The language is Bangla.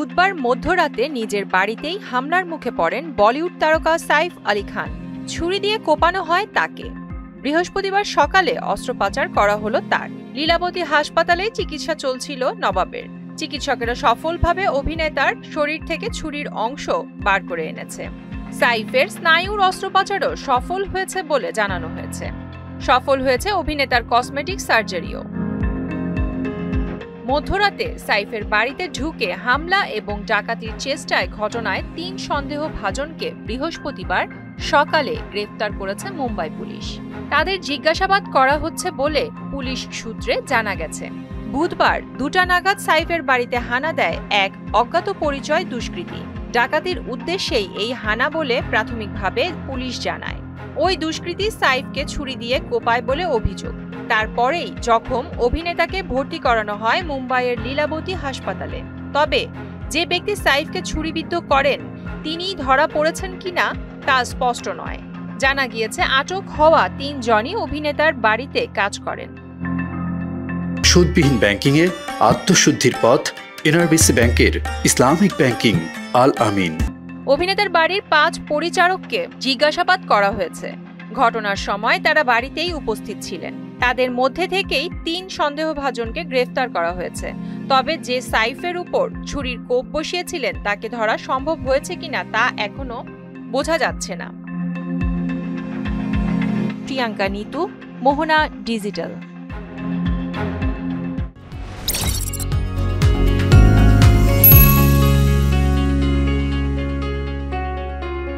বুধবার মধ্যরাতে নিজের বাড়িতেই হামলার মুখে পড়েন বলিউড তারকা সাইফ আলী খান। ছুরি দিয়ে কোপানো হয় তাকে। বৃহস্পতিবার সকালে অস্ত্রোপচার করা হলো তার। লীলাবতী হাসপাতালে চিকিৎসা চলছিল নবাবের। চিকিৎসকেরা সফলভাবে অভিনেতার শরীর থেকে ছুরির অংশ বার করে এনেছে। সাইফের স্নায়ুর অস্ত্রোপচারও সফল হয়েছে বলে জানানো হয়েছে। সফল হয়েছে অভিনেতার কসমেটিক সার্জারিও। মধ্যরাতে সাইফের বাড়িতে ঢুকে হামলা এবং ডাকাতির চেষ্টায় ঘটনায় ৩ সন্দেহভাজনকে বৃহস্পতিবার সকালে গ্রেফতার করেছে মুম্বাই পুলিশ। তাদের জিজ্ঞাসাবাদ করা হচ্ছে বলে পুলিশ সূত্রে জানা গেছে। বুধবার ২টা নাগাদ সাইফের বাড়িতে হানা দেয় এক অজ্ঞাত পরিচয় দুষ্কৃতী। ডাকাতির উদ্দেশ্যেই এই হানা বলে প্রাথমিকভাবে পুলিশ জানায়। ওই দুষ্কৃতী সাইফকে ছুরি দিয়ে কোপায় বলে অভিযোগ। তারপরেই জখম অভিনেতাকে ভর্তি করানো হয় মুম্বাইয়ের লীলাবতী হাসপাতালে। তবে যে ব্যক্তি সাইফকে ছুরিবিদ্ধ করেন তিনিই ধরা পড়েছেন কিনা তা স্পষ্ট নয়। জানা গিয়েছে আটক হওয়া ৩ জনই অভিনেতার বাড়িতে কাজ করেন। সুদবিহীন ব্যাংকিংয়ে আত্মশুদ্ধির পথ এনআরবিসি ব্যাংকের ইসলামিক ব্যাংকিং আল আমিন। অভিনেতার বাড়ির ৫ পরিচারককে জিজ্ঞাসাবাদ করা হয়েছে। ঘটনার সময় তারা বাড়িতেই উপস্থিত ছিলেন। তাদের মধ্যে থেকেই ৩ সন্দেহভাজনকে গ্রেফতার করা হয়েছে। তবে যে সাইফের উপর ছুরির কোপ বসিয়েছিলেন তাকে ধরা সম্ভব হয়েছে কিনা তা এখনো বোঝা যাচ্ছে না। প্রিয়াঙ্কা নিতু, মোহনা ডিজিটাল।